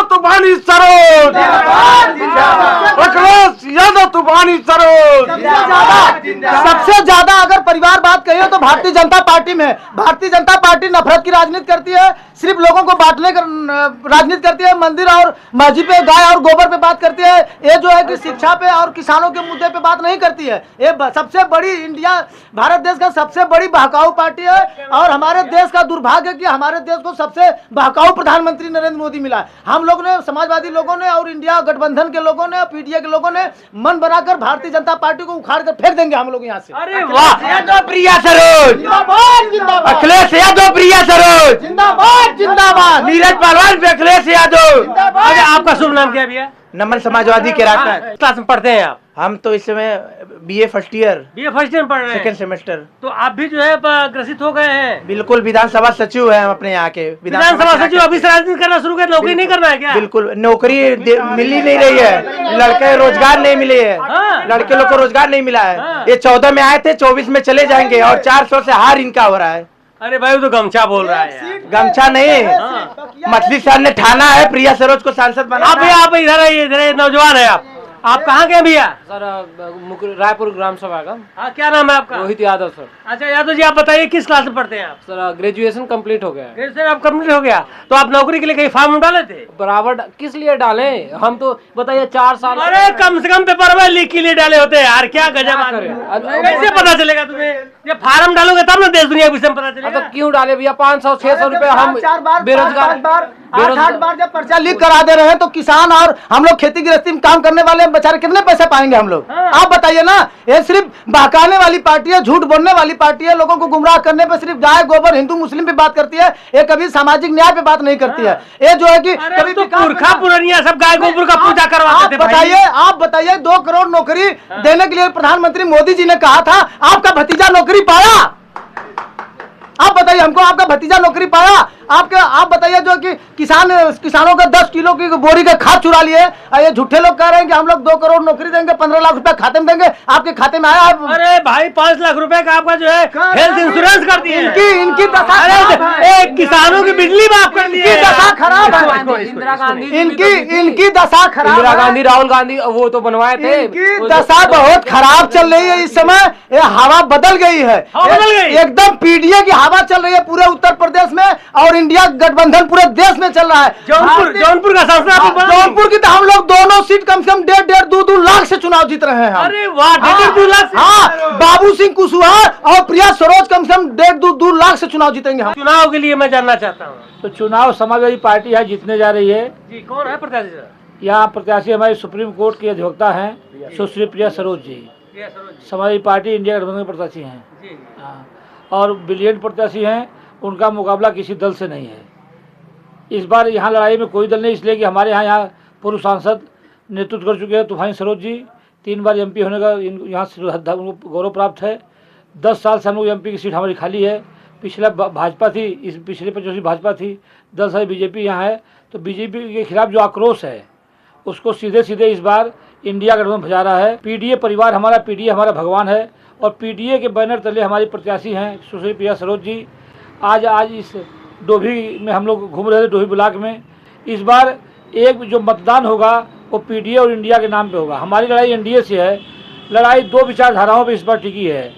तूफानी सरोज, अखिलेश यादव तूफानी सरोज। सबसे ज्यादा अगर परिवार बात कहिए तो भारतीय जनता पार्टी में। भारतीय जनता पार्टी नफरत की राजनीति करती है, सिर्फ लोगों को बांटने की राजनीति करती है, मंदिर और मस्जिद पे गाय और गोबर पे बात करती है। ये जो है कि शिक्षा पे और किसानों के मुद्दे पे बात नहीं करती है। ये सबसे बड़ी इंडिया भारत देश का सबसे बड़ी बहकाऊ पार्टी है और हमारे देश का दुर्भाग्य है कि हमारे देश को सबसे बहकाऊ प्रधानमंत्री नरेंद्र मोदी मिला है। हम लोग ने, समाजवादी लोगों ने और इंडिया गठबंधन के लोगों ने, पीडीए के लोगों ने मन बनाकर भारतीय जनता पार्टी को उखाड़ कर फेंक देंगे हम लोग यहाँ से। अरे वाह, यादव प्रिया सरोज, अखिलेश यादव प्रिया सरोज, जिंदाबाद जिंदाबाद। नीरज पहलवान पे अखिलेश यादव। अरे आपका शुभ नाम क्या है भैया? नमन समाजवादी के रास्ता है। क्लास में पढ़ते हैं आप? हम तो इस समय बीए फर्स्ट ईयर में पढ़ रहे हैं, सेकंड सेमेस्टर। तो आप भी जो है ग्रसित हो गए हैं? बिल्कुल, विधानसभा सचिव है हम अपने यहाँ के। विधानसभा सचिव अभी से राजनीति करना शुरू कर, नौकरी नहीं करना है क्या? बिल्कुल, नौकरी मिल ही नहीं रही है, लड़के रोजगार नहीं मिले है। लड़के लोग को रोजगार नहीं मिला है। ये 14 में आए थे, 24 में चले जाएंगे और 400 से हार इनका हो रहा है। अरे भाई वो तो गमछा बोल रहा है यार। गमछा नहीं, मछली शहर ने ठाना है प्रिया सरोज को सांसद बना। आप इधर आइए, इधर नौजवान है आप कहाँ के भैया? सर रायपुर ग्राम सभा का। हाँ, क्या नाम है आपका? रोहित यादव सर। अच्छा यादव जी, आप बताइए किस क्लास में पढ़ते हैं आप? सर ग्रेजुएशन कंप्लीट हो गया है। ग्रेजुएशन आप कंप्लीट हो गया, तो आप नौकरी के लिए कहीं फॉर्म डाले थे? बराबर किस लिए डाले? हम तो बताइए 4 साल। अरे कम से कम पेपर में लीक के लिए डाले होते हैं यार, क्या गजब करें? कैसे पता चलेगा तुम्हें? ये फार्म डालोगे तब ना देश दुनिया के विषय में पता चलेगा। तो क्यों डाले भैया? 500-600 रुपए हम 4 बार बेरोजगार 8 बार जब पर्चा लीक करा दे रहे हैं तो किसान और हम लोग खेती गृहस्थी में काम करने वाले बेचारे कितने पैसे पाएंगे हम लोग? आप बताइए ना। ये सिर्फ बहकाने वाली पार्टी है, झूठ बोलने वाली पार्टी है, लोगों को गुमराह करने पे सिर्फ गाय गोबर हिंदू मुस्लिम पे बात करती है। ये कभी सामाजिक न्याय पे बात नहीं करती है। ये जो है कि कभी तो पुरखा पुरानिया सब गाय गोबर का पूजा करवाते थे। आप बताइए 2 करोड़ नौकरी देने के लिए प्रधानमंत्री मोदी जी ने कहा था, आपका भतीजा नौकरी पाया? आप बताइए हमको, आपका भतीजा नौकरी पाया? आप बताइए जो कि किसानों का 10 किलो की बोरी का खाद चुरा लिए। ये झूठे लोग कह रहे हैं कि हम लोग 2 करोड़ नौकरी देंगे, 15 लाख रुपए खाते में देंगे। आपके खाते में आया? अरे भाई 5 लाख रुपए का आपका जो है हेल्थ इंश्योरेंस कर दिए। इनकी दशा किसानों की बिजली माफ कर दी, दशा खराब है। इंदिरा गांधी, इनकी दशा खराब। इंदिरा गांधी, राहुल गांधी वो तो बनवाए थे। इनकी दशा बहुत खराब चल रही है इस समय। ये हवा बदल गई है, एकदम पीडीए की हवा चल रही है पूरे उत्तर प्रदेश में और इंडिया गठबंधन पूरे देश में चल रहा है। जौनपुर का सांसद, जौनपुर की तो हम लोग दोनों सीट कम से कम 1.5-2 लाख से चुनाव जीत रहे हैं। अरे वाह, 1.5-2 लाख। हाँ, बाबू सिंह कुशवाहा और प्रिया सरोज कम से कम 1.5-2 लाख से चुनाव जीतेंगे हम। चुनाव के लिए मैं जानना चाहता हूँ, तो चुनाव समाजवादी पार्टी है जीतने जा रही है जी। कौन है प्रत्याशी? यहाँ प्रत्याशी हमारे सुप्रीम कोर्ट के अधिवक्ता हैं सुश्री प्रिया सरोज जी। समाजवादी पार्टी इंडिया गठबंधन के प्रत्याशी हैं। हाँ, और ब्रिलियंट प्रत्याशी हैं। उनका मुकाबला किसी दल से नहीं है। इस बार यहाँ लड़ाई में कोई दल नहीं, इसलिए कि हमारे यहाँ पूर्व सांसद नेतृत्व कर चुके हैं तूफानी सरोज जी। 3 बार एमपी होने का यहाँ उनको गौरव प्राप्त है। 10 साल से हम लोग एमपी की सीट हमारी खाली है। पिछला भाजपा थी, इस पिछले 25 भाजपा थी, 10 साल बीजेपी यहाँ है। तो बीजेपी के खिलाफ जो आक्रोश है उसको सीधे सीधे इस बार इंडिया गठबंधन भजा रहा है। पीडीए परिवार हमारा, पीडीए हमारा भगवान है और पीडीए के बैनर तले हमारी प्रत्याशी हैं सुश्री प्रिया सरोज जी। आज इस डोभी में हम लोग घूम रहे थे, डोभी ब्लॉक में। इस बार एक जो मतदान होगा वो पीडीए और इंडिया के नाम पे होगा। हमारी लड़ाई एनडीए से है। लड़ाई 2 विचारधाराओं पे इस बार टिकी है।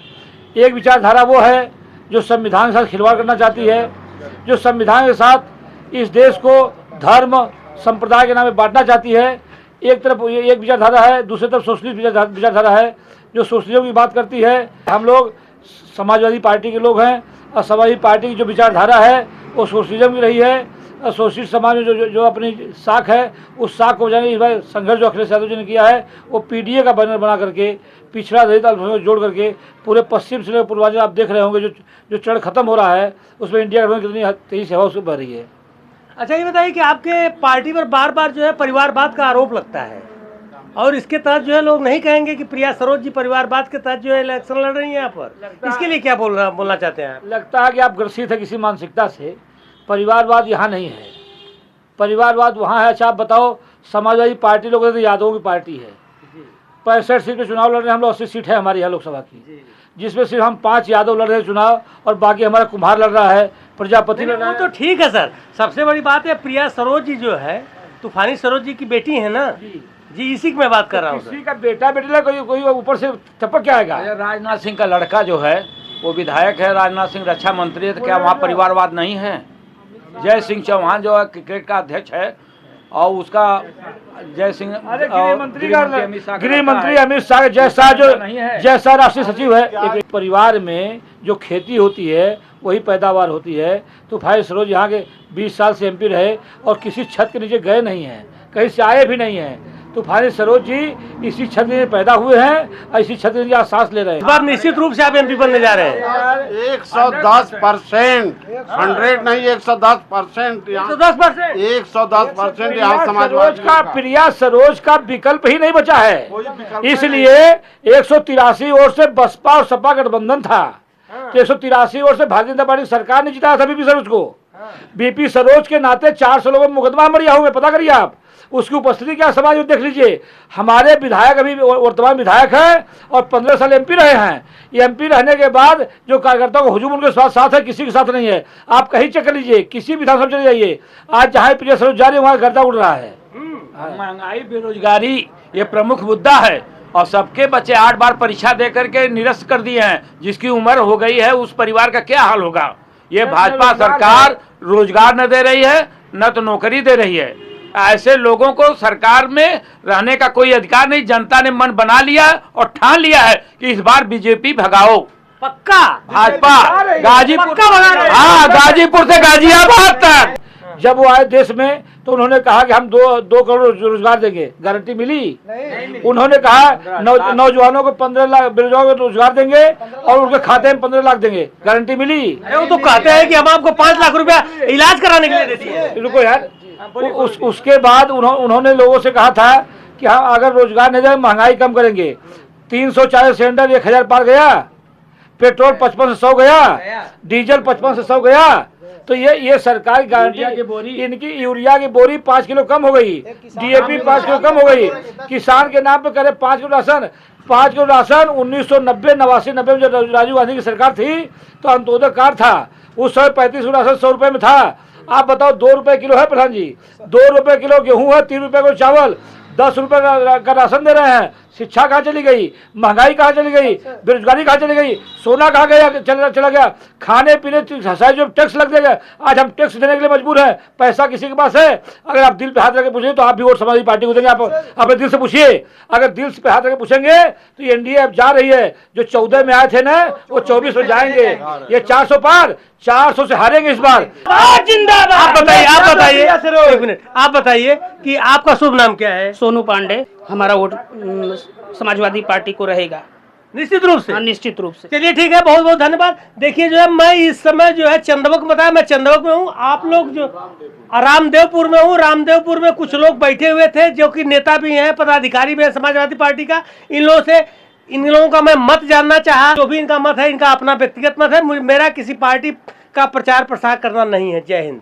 एक विचारधारा वो है जो संविधान के साथ खिलवाड़ करना चाहती है, जो संविधान के साथ इस देश को धर्म संप्रदाय के नाम पे बांटना चाहती है। एक तरफ एक विचारधारा है, दूसरी तरफ सोशलिस्ट विचारधारा है जो सोशलिज्म की बात करती है। हम लोग समाजवादी पार्टी के लोग हैं और समाजवादी पार्टी की जो विचारधारा है वो सोशलिज्म की रही है। और सोशलिस्ट समाज में जो अपनी साख है उस साख को बचाने इस बार संघर्ष जो अखिलेश यादव जी ने किया है वो पीडीए का बैनर बना करके पिछड़ा दलित अल्पसंख्यक जोड़ करके पूरे पश्चिम से लेकर पूर्वांचल आप देख रहे होंगे जो चढ़ खत्म हो रहा है उसमें इंडिया गठबंधन कितनी तेजी से हवा उसमें बह रही है। अच्छा ये बताइए कि आपके पार्टी पर बार बार जो है परिवारवाद का आरोप लगता है और इसके तहत जो है लोग नहीं कहेंगे कि प्रिया सरोज जी परिवारवाद के तहत जो है इलेक्शन लड़ रही है यहाँ पर, इसके लिए क्या बोलना चाहते हैं? लगता है कि आप ग्रसित है किसी मानसिकता से। परिवारवाद यहाँ नहीं है, परिवारवाद वहाँ है। अच्छा आप बताओ, समाजवादी पार्टी लोग यादवों की पार्टी है। 65 सीट पे चुनाव लड़ रहे हैं हम लोग। 80 सीट है हमारी यहाँ लोकसभा की, जिसमें सिर्फ हम 5 यादव लड़ रहे हैं चुनाव और बाकी हमारा कुम्हार लड़ रहा है, प्रजापति लड़ रहा है। तो ठीक है सर, सबसे बड़ी बात है प्रिया सरोज जी जो है तूफानी सरोज जी की बेटी है ना जी, इसी की मैं बात कर रहा हूँ। किसी का बेटा बेटे कोई ऊपर से टपक के आएगा। राजनाथ सिंह का लड़का जो है वो विधायक है, राजनाथ सिंह रक्षा मंत्री है, तो क्या वहाँ परिवारवाद नहीं है? जय सिंह चौहान जो है क्रिकेट का अध्यक्ष है और उसका जय सिंह गृह मंत्री अमित शाह जैसा जो जैसा राष्ट्रीय सचिव है। एक परिवार में जो खेती होती है वही पैदावार होती है। तो भाई सरोज यहाँ के 20 साल से MP रहे और किसी छत के नीचे गए नहीं हैं, कहीं से आए भी नहीं हैं। तूफानी सरोज जी इसी छत में पैदा हुए हैं और इसी छत में सांस ले रहे हैं। इस बार निश्चित रूप से आप MP बनने जा रहे हैं। 110%, 100 नहीं 110%, 110% यहाँ समाजवादी का प्रिया सरोज का विकल्प ही नहीं बचा है। इसलिए 183 ओर से बसपा और सपा गठबंधन था, तो 183 ओर से भारतीय जनता पार्टी सरकार ने जिताया था BP सरोज को। BP सरोज के नाते 400 लोगों में मुकदमा मरिया हुए, पता करिए आप उसकी उपस्थिति क्या समाज में देख लीजिए। हमारे विधायक अभी वर्तमान विधायक है और 15 साल MP रहे हैं। ये MP रहने के बाद जो कार्यकर्ताओं को हुजूम उनके साथ है, किसी के साथ नहीं है। आप कहीं चेक कर लीजिए, किसी विधानसभा चले जाइए, आज जहाँ प्रिया सरोज जा रही है वहाँ गर्दा उड़ रहा है। महंगाई, बेरोजगारी ये प्रमुख मुद्दा है और सबके बच्चे 8 बार परीक्षा दे करके निरस्त कर दिए हैं। जिसकी उम्र हो गई है उस परिवार का क्या हाल होगा? ये भाजपा सरकार रोजगार न दे रही है, न तो नौकरी दे रही है। ऐसे लोगों को सरकार में रहने का कोई अधिकार नहीं। जनता ने मन बना लिया और ठान लिया है कि इस बार बीजेपी भगाओ। पक्का भाजपा गाजीपुर, हाँ गाजीपुर से गाजियाबाद तक जब वो आए देश में तो उन्होंने कहा कि हम 2 करोड़ रोजगार देंगे। गारंटी मिली? उन्होंने कहा नौजवानों को 15 लाख बेरोजगारों को रोजगार देंगे और उनके खाते में 15 लाख देंगे। गारंटी मिली? वो तो कहते हैं कि हम आपको 5 लाख रुपया इलाज कराने के लिए देते हैं। रुको यार, उसके बाद उन्होंने लोगों से कहा था कि हाँ अगर रोजगार नहीं देंगे महंगाई कम करेंगे। 340 सिलेंडर 1000 पार गया, पेट्रोल 55 से 100 गया, डीजल 55 से 100 गया। तो ये सरकारी गारंटी, इनकी यूरिया की बोरी 5 किलो कम हो गई, DAP 5 किलो कम हो गई। किसान के नाम पे करे 5 किलो राशन। 5 किलो राशन 1990, 89-90 में जब राजीव गांधी की सरकार थी तो अंत्योदय कार्ड था। उस समय 35 किलो राशन 100 रुपए में था। आप बताओ 2 रुपए किलो है प्रधान जी, 2 रुपए किलो गेहूं है, 3 रुपए किलो चावल, 10 रुपए का राशन दे रहे हैं। शिक्षा कहाँ चली गई? महंगाई कहाँ चली गई? बेरोजगारी कहाँ चली गई? सोना कहाँ गया चला गया? खाने पीने जो टैक्स लग जाएगा, आज हम टैक्स देने के लिए मजबूर हैं। पैसा किसी के पास है? अगर आप दिल पे हाथ रख पूछेंगे तो आप भी वोट समाजवादी पार्टी को देंगे। आप अपने दिल से पूछिए, अगर दिल पे हाथ रख पूछेंगे तो ये NDA अब जा रही है। जो 14 में आए थे ना वो 24 में जाएंगे। ये 400 पार, 400 से हारेंगे इस बार। जिंदाबाद। आप बताइए एक मिनट, आप बताइए कि आपका शुभ नाम क्या है? सोनू पांडे। हमारा वोट समाजवादी पार्टी को रहेगा निश्चित रूप से। हाँ, निश्चित रूप से। चलिए ठीक है, बहुत बहुत धन्यवाद। देखिए जो है मैं इस समय जो है चंदवक बताया, मैं चंदवक में हूँ। आप लोग जो रामदेवपुर में हूँ, रामदेवपुर में कुछ लोग बैठे हुए थे जो कि नेता भी हैं, पदाधिकारी भी हैं समाजवादी पार्टी का। इन लोगों का मैं मत जानना चाहा। जो भी इनका मत है, इनका अपना व्यक्तिगत मत है। मेरा किसी पार्टी का प्रचार प्रसार करना नहीं है। जय हिंद।